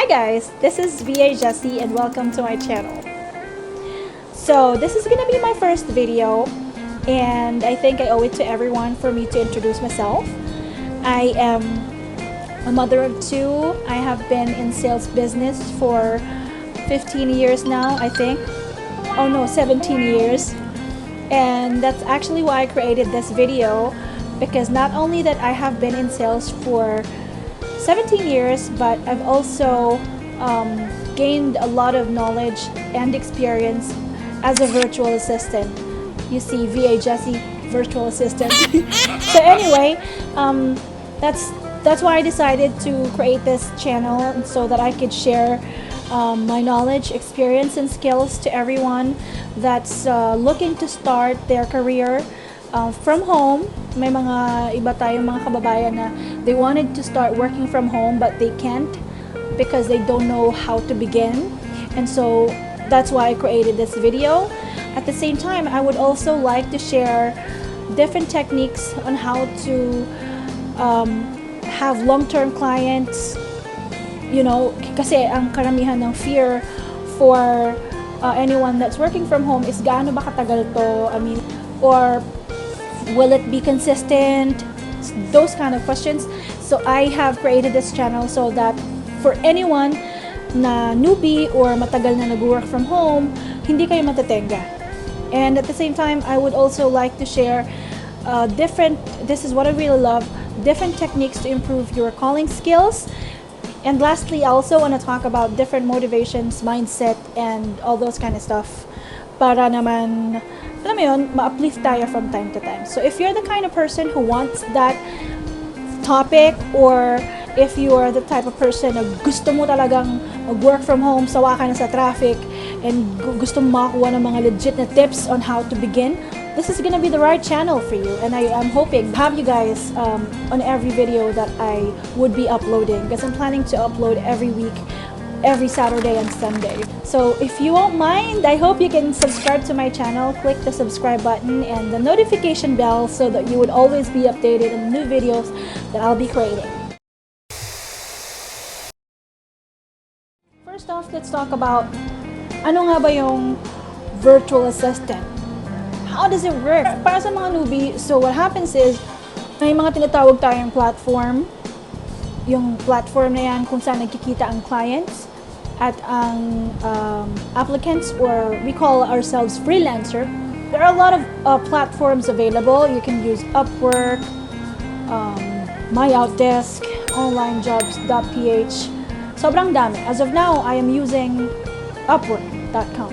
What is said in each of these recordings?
Hi guys, this is VA Jessie and welcome to my channel. So this is gonna be my first video and I think I owe it to everyone for me to introduce myself. I am a mother of two. I have been in sales business for 15 years now, I think. Oh no, 17 years. And that's actually why I created this video, because not only that I have been in sales for 17 years, but I've also gained a lot of knowledge and experience as a virtual assistant. You see, VA Jessie, virtual assistant. So anyway, that's why I decided to create this channel, so that I could share my knowledge, experience, and skills to everyone that's looking to start their career from home. May mga iba tayong mga kababayan na they wanted to start working from home but they can't because they don't know how to begin. And so that's why I created this video. At the same time, I would also like to share different techniques on how to have long-term clients. You know, kasi ang karamihan ng fear for anyone that's working from home is gaano ba katagal to? I mean, or will it be consistent? Those kind of questions. So I have created this channel so that for anyone na newbie or matagal na nag-work from home, hindi kayo matatenga. And at the same time, I would also like to share this is what I really love, different techniques to improve your calling skills. And lastly, I also want to talk about different motivations, mindset, and all those kind of stuff para naman, alam mo yun, ma-uplift tayo from time to time. So if you're the kind of person who wants that topic, or if you're the type of person na gusto mo talagang mag-work from home, sawa ka na sa traffic, and gusto mo makakuha ng mga legit na tips on how to begin, this is gonna be the right channel for you. And I am hoping to have you guys on every video that I would be uploading, because I'm planning to upload every week, every Saturday and Sunday. So if you won't mind, I hope you can subscribe to my channel, click the subscribe button and the notification bell so that you would always be updated on new videos that I'll be creating. First off, let's talk about ano nga ba yung virtual assistant? How does it work? Para sa mga newbie, so what happens is may mga tinatawag tayong platform. Yung platform na yan kung saan nagkikita ang clients at ang applicants, or we call ourselves freelancer. There are a lot of platforms available. You can use Upwork, My Outdesk, OnlineJobs.ph. Sobrang dami. As of now, I am using Upwork.com.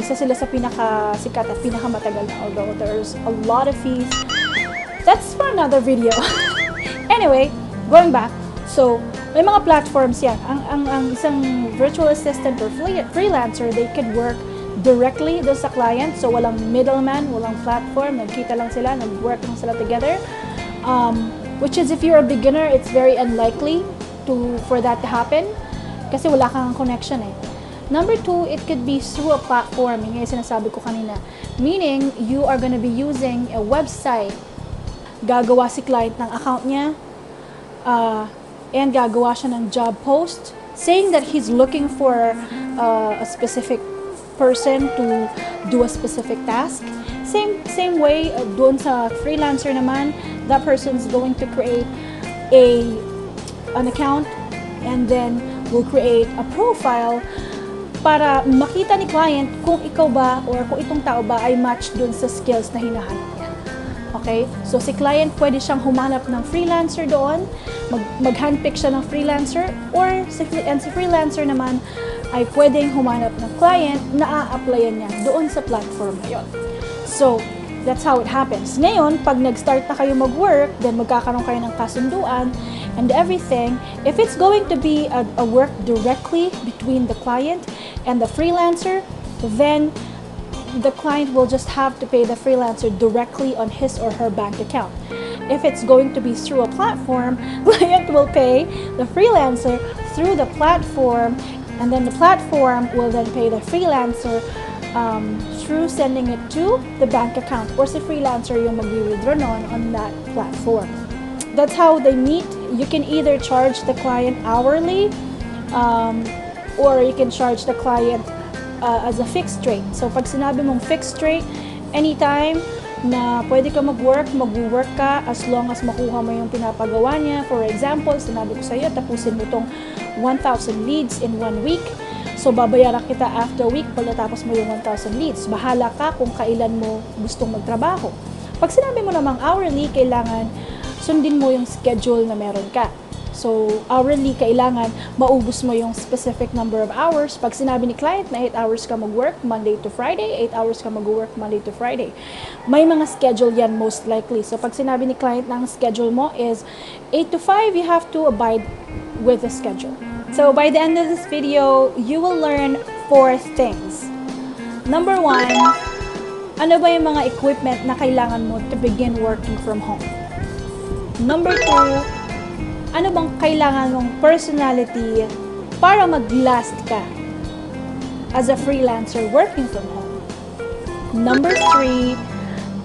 Isa sila sa pinakasikat at pinakamatagal na, although there's a lot of fees. That's for another video. Anyway, going back, so may mga platforms yan. Ang isang virtual assistant or freelancer, they could work directly doon sa client. So walang middleman, walang platform, nagkita lang sila, nag-work lang sila together. Which is, if you're a beginner, it's very unlikely for that to happen kasi wala kang connection eh. Number two, it could be through a platform, yung sinasabi ko kanina. Meaning, you are gonna be using a website. Gagawa si client ng account niya, and gagawa siya ng job post saying that he's looking for a specific person to do a specific task. Same way, doon sa freelancer naman, that person's going to create an account and then will create a profile para makita ni client kung ikaw ba or kung itong tao ba ay match dun sa skills na hinahanap niya. Okay? So si client pwede siyang humanap ng freelancer doon, mag-handpick siya ng freelancer, or si freelancer naman ay pwedeng humanap ng client na a-applyan niya doon sa platform na yun. So, that's how it happens. Ngayon, pag nag-start na kayo mag-work, then magkakaroon kayo ng kasunduan and everything. If it's going to be a work directly between the client and the freelancer, then the client will just have to pay the freelancer directly on his or her bank account. If it's going to be through a platform, client will pay the freelancer through the platform, and then the platform will then pay the freelancer through sending it to the bank account, or si freelancer yung mag-withdraw on that platform. That's how they meet. You can either charge the client hourly or you can charge the client as a fixed rate. So pag sinabi mong fixed rate, anytime na pwede ka mag-work ka as long as makuha mo yung pinapagawa niya. For example, sinabi ko sa iyo, tapusin mo tong 1,000 leads in 1 week. So babayaran kita after week pag natapos mo yung 1,000 leads. Bahala ka kung kailan mo gustong magtrabaho. Pag sinabi mo namang hourly, kailangan sundin mo yung schedule na meron ka. So, hourly, kailangan maubos mo yung specific number of hours. Pag sinabi ni client na 8 hours ka mag-work Monday to Friday, 8 hours ka mag-work Monday to Friday. May mga schedule yan most likely. So, pag sinabi ni client na ang schedule mo is 8 to 5, you have to abide with the schedule. So, by the end of this video, you will learn 4 things. Number 1, ano ba yung mga equipment na kailangan mo to begin working from home? Number 2, ano bang kailangan mong personality para mag-last ka as a freelancer working from home? Number 3,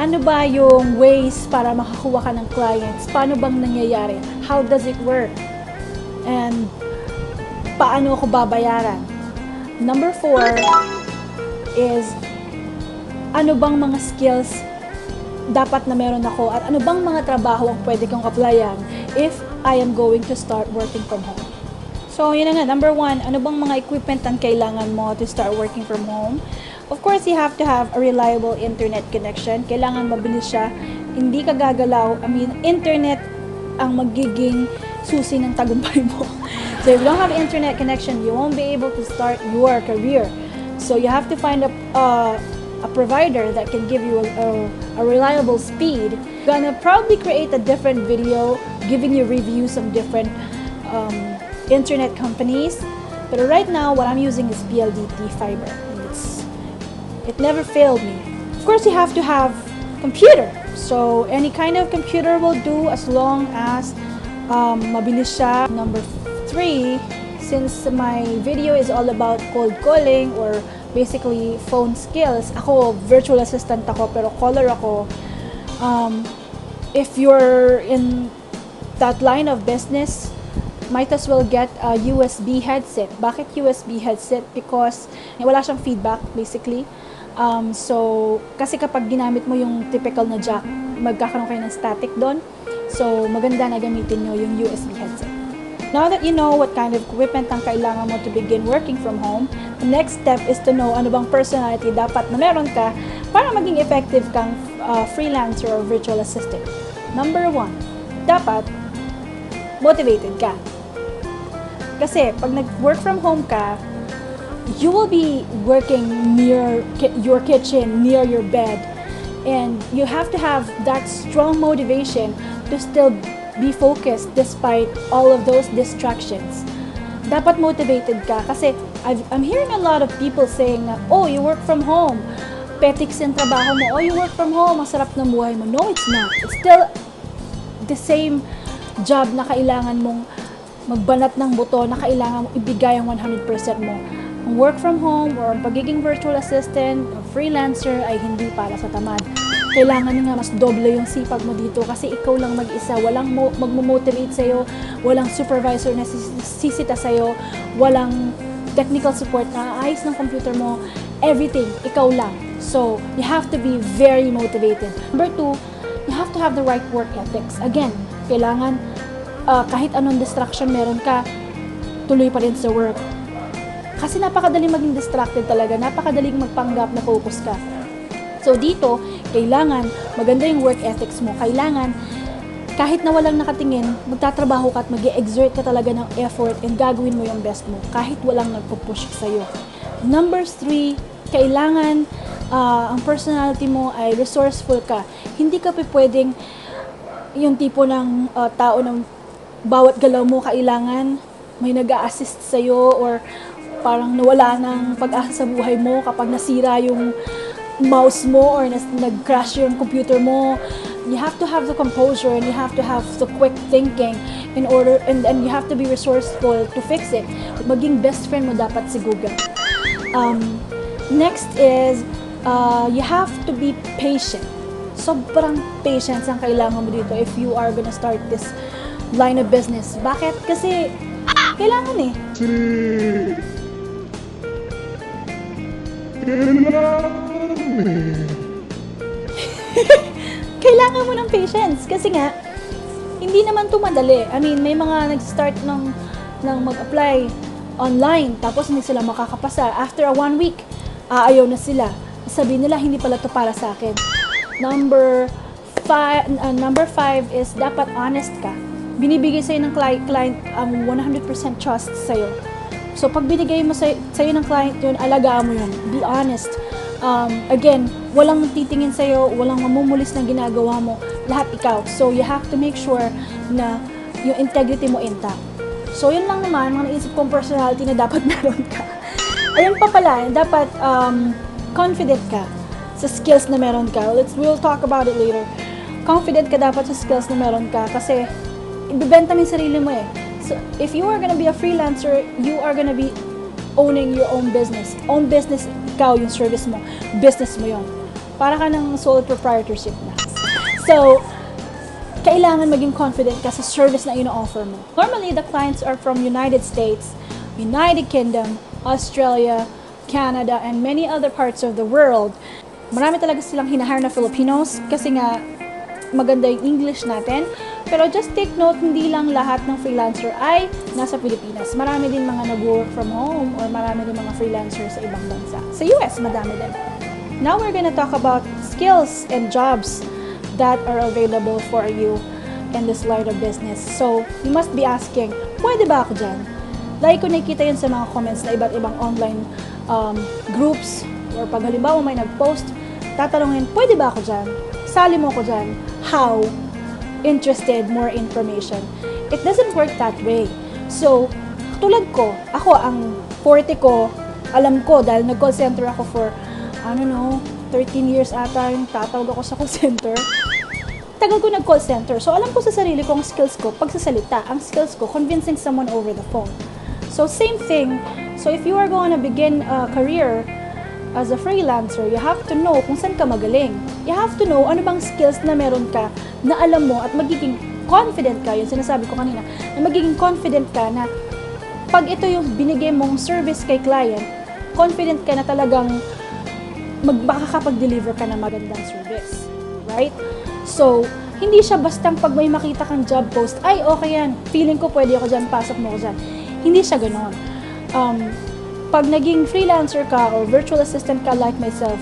ano ba yung ways para makakuha ka ng clients? Paano bang nangyayari? How does it work? And paano ako babayaran? Number 4 is ano bang mga skills dapat na meron ako at ano bang mga trabaho ang pwede kong applyan if I am going to start working from home. So, yun na nga. Number 1, ano bang mga equipment ang kailangan mo to start working from home? Of course, you have to have a reliable internet connection. Kailangan mabilis siya. Hindi ka gagalaw. Internet ang magiging susi ng tagumpay mo. So, if you don't have internet connection, you won't be able to start your career. So, you have to find a provider that can give you a reliable speed. Gonna probably create a different video giving you reviews of different internet companies. But right now, what I'm using is PLDT fiber. It never failed me. Of course, you have to have computer. So any kind of computer will do as long as mabilis siya. Number 3, since my video is all about cold calling or basically phone skills, ako virtual assistant ako pero caller ako. If you're in that line of business, might as well get a USB headset. Bakit USB headset? Because wala siyang feedback basically. So kasi kapag ginamit mo yung typical na jack, magkakaroon kayo ng static doon. So maganda na gamitin nyo yung USB headset. Now that you know what kind of equipment ang kailangan mo to begin working from home, the next step is to know ano bang personality dapat na meron ka para maging effective kang freelancer or virtual assistant. Number 1, dapat motivated ka. Kasi pag nag-work from home ka, you will be working near your kitchen, near your bed, and you have to have that strong motivation to still be focused despite all of those distractions. Dapat motivated ka kasi I'm hearing a lot of people saying na, oh, you work from home, petiks yung trabaho mo, oh, you work from home, ang sarap ng buhay mo. No, it's not. It's still the same job na kailangan mong magbanat ng buto, na kailangan mong ibigay ang 100% mo. Ang work from home or ang pagiging virtual assistant, freelancer ay hindi para sa tamad. Kailangan nga mas doble yung sipag mo dito kasi ikaw lang mag-isa, walang magmo-motivate sa'yo, walang supervisor na sisita sa'yo, walang technical support na ayos ng computer mo, everything, ikaw lang. So, you have to be very motivated. Number 2, you have to have the right work ethics. Again, kailangan kahit anong distraction meron ka, tuloy pa rin sa work. Kasi napakadaling maging distracted talaga, napakadaling magpanggap na focus ka. So dito, kailangan maganda yung work ethics mo. Kailangan, kahit na walang nakatingin, magtatrabaho ka at mag-exert ka talaga ng effort and gagawin mo yung best mo, kahit walang nagpo-push sa'yo. Number 3, kailangan ang personality mo ay resourceful ka. Hindi ka pwedeng yung tipo ng tao ng bawat galaw mo kailangan may nag-a-assist sa'yo or parang nawala ng pag-asa sa buhay mo kapag nasira yung mouse mo or nag-crash yung computer mo. You have to have the composure and you have to have the quick thinking in order and you have to be resourceful to fix it. Maging best friend mo dapat si Google. Next is you have to be patient. Sobrang patience ang kailangan mo dito if you are gonna start this line of business. Bakit? Kasi Kailangan eh. Kailangan mo ng patience kasi nga hindi naman to madali. I mean, may mga nag-start ng mag-apply online tapos hindi sila makakapasa. After a 1 week, ayaw na sila. Sabihin nila hindi pala to para sa akin. Number 5 is dapat honest ka. Binibigay sa'yo ng client ang 100% trust sa'yo. So, pag binigay mo sa'yo ng client yun, alagaan mo yun. Be honest. Again, walang titingin sa'yo, walang mamumulis ng ginagawa mo. Lahat ikaw. So, you have to make sure na yung integrity mo intact. So, yun lang naman, mga naisip kong personality na dapat meron ka. Ayun pa pala, dapat confident ka sa skills na meron ka. We'll talk about it later. Confident ka dapat sa skills na meron ka kasi ibibenta mo yung sarili mo eh. So, if you are gonna be a freelancer, you are gonna be owning your own business. Own business, ikaw yung service mo. Business mo yun. Para ka ng sole proprietorship na. So, kailangan maging confident ka sa service na ino-offer mo. Normally, the clients are from United States, United Kingdom, Australia, Canada, and many other parts of the world. Marami talaga silang hinahire na Filipinos kasi nga maganda yung English natin. Pero just take note, hindi lang lahat ng freelancer ay nasa Pilipinas. Marami din mga nag-work from home or marami din mga freelancers sa ibang bansa. Sa US, madami din. Now we're gonna talk about skills and jobs that are available for you in this line of business. So, you must be asking, pwede ba ako dyan? Like ko nakikita yun sa mga comments na iba't ibang online groups or pag halimbawa may nag-post, tatanungin, pwede ba ako dyan? Sali mo ako dyan? How? Interested, more information. It doesn't work that way. So, tulad ko, ako ang forte ko, alam ko dahil nag-call center ako for, 13 years ata yung tatawag ako sa call center. Tagal ko nag-call center. So, alam ko sa sarili ko ang skills ko, pagsasalita. Ang skills ko, convincing someone over the phone. So, same thing. So, if you are going to begin a career as a freelancer, you have to know kung saan ka magaling. You have to know ano bang skills na meron ka na alam mo at magiging confident ka, yung sinasabi ko kanina, na magiging confident ka na pag ito yung binigay mong service kay client, confident ka na talagang makakapag-deliver ka ng magandang service. Right? So, hindi siya bastang pag may makita kang job post, ay okay yan, feeling ko pwede ako dyan, pasok mo ko dyan. Hindi siya ganon. Pag naging freelancer ka or virtual assistant ka like myself,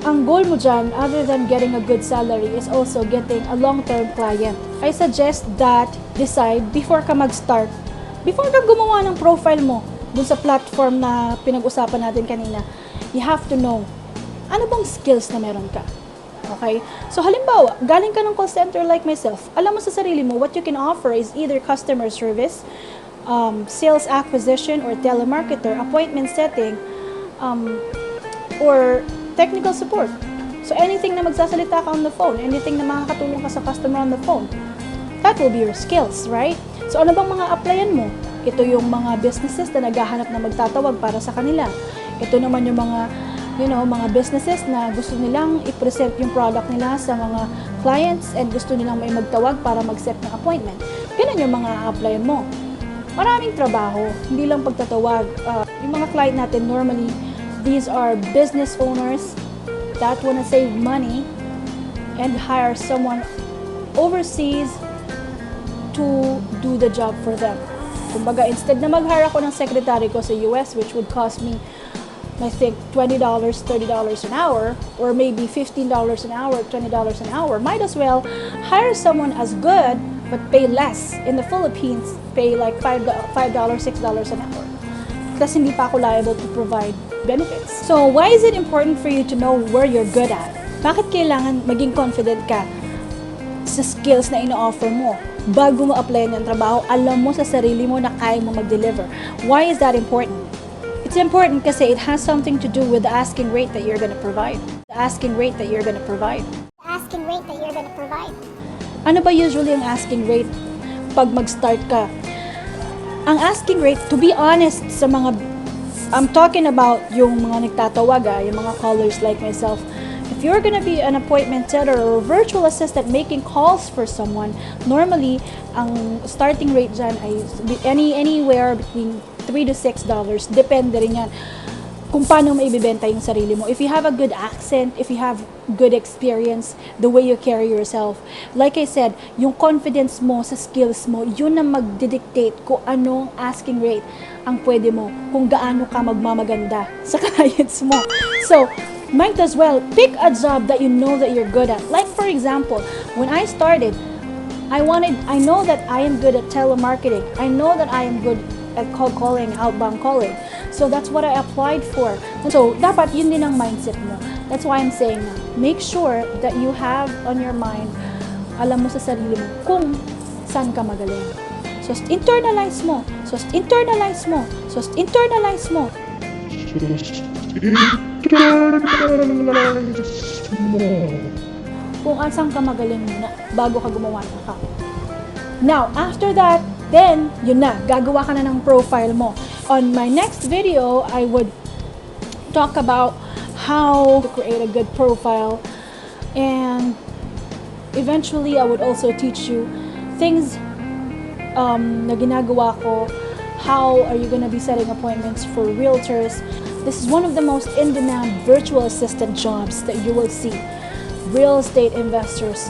ang goal mo dyan, other than getting a good salary, is also getting a long-term client. I suggest that decide before ka mag-start, before ka gumawa ng profile mo dun sa platform na pinag-usapan natin kanina, you have to know, ano bang skills na meron ka? Okay? So halimbawa, galing ka ng call center like myself, alam mo sa sarili mo, what you can offer is either customer service, sales acquisition or telemarketer, appointment setting, or technical support. So anything na magsasalita ka on the phone, anything na makakatulong ka sa customer on the phone, that will be your skills, right? So ano bang mga applyan mo? Ito yung mga businesses na naghahanap na magtatawag para sa kanila. Ito naman yung mga, mga businesses na gusto nilang i-present yung product nila sa mga clients and gusto nilang may magtawag para mag-set ng appointment. Ganun yung mga applyan mo. Maraming trabaho, hindi lang pagtatawag. Yung mga client natin, normally, these are business owners that want to save money and hire someone overseas to do the job for them. Kumbaga, instead na mag-hire ako ng secretary ko sa US, which would cost me, I think, $20, $30 an hour, or maybe $15 an hour, $20 an hour, might as well hire someone as good but pay less. In the Philippines, pay like $5, $6 an hour. Kasi hindi pa ako liable to provide benefits. So, why is it important for you to know where you're good at? Bakit kailangan maging confident ka sa skills na ino-offer mo? Bago mo apply ng trabaho, alam mo sa sarili mo na kaya mo mag-deliver. Why is that important? It's important kasi it has something to do with the asking rate that you're gonna provide. The asking rate that you're gonna provide. The asking rate that you're gonna provide. Ano ba usually ang asking rate pag mag-start ka? Ang asking rate, to be honest, sa mga, I'm talking about yung mga nagtatawag, yung mga callers like myself. If you're gonna be an appointment setter or virtual assistant making calls for someone, normally, ang starting rate dyan ay anywhere between $3 to $6. Depende rin yan kung paano mo ibibenta yung sarili mo. If you have a good accent, if you have good experience, the way you carry yourself, like I said, yung confidence mo sa skills mo, yun ang magdidictate kung anong asking rate ang pwede mo, kung gaano ka magmamaganda sa clients mo. So, might as well pick a job that you know that you're good at. Like for example, when I started, I know that I am good at telemarketing. I know that I am good at cold calling, outbound calling. So that's what I applied for. So dapat yun din ang mindset mo. That's why I'm saying na, make sure that you have on your mind, alam mo sa sarili mo kung saan ka magaling. So internalize mo. So internalize mo. So internalize mo. Kung saan ka magaling muna bago ka gumawa ng account. Now, after that, then, yun na, gagawa ka na ng profile mo. On my next video, I would talk about how to create a good profile, and eventually, I would also teach you things na ginagawa ko. How are you gonna be setting appointments for realtors? This is one of the most in-demand virtual assistant jobs that you will see. Real estate investors,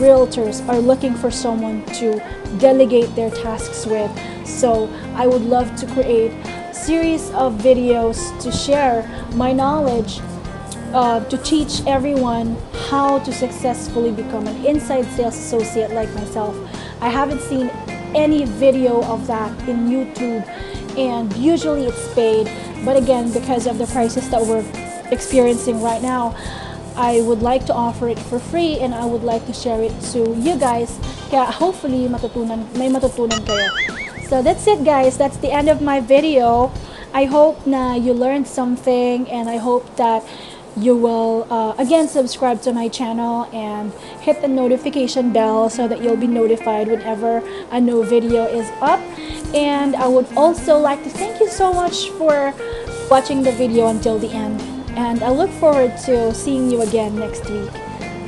realtors are looking for someone to delegate their tasks with. So I would love to create a series of videos to share my knowledge, to teach everyone how to successfully become an inside sales associate like myself. I haven't seen any video of that in YouTube, and usually it's paid, but again, because of the prices that we're experiencing right now, I would like to offer it for free, and I would like to share it to you guys, kaya hopefully may matutunan kayo. So that's it guys, that's the end of my video. I hope na you learned something, and I hope that you will again subscribe to my channel and hit the notification bell so that you'll be notified whenever a new video is up. And I would also like to thank you so much for watching the video until the end, and I look forward to seeing you again next week.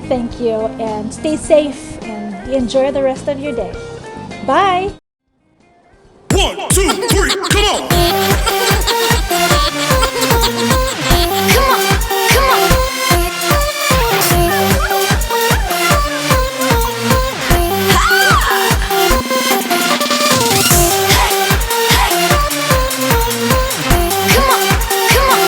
Thank you, and stay safe and enjoy the rest of your day. Bye! 1, 2, 3, come on!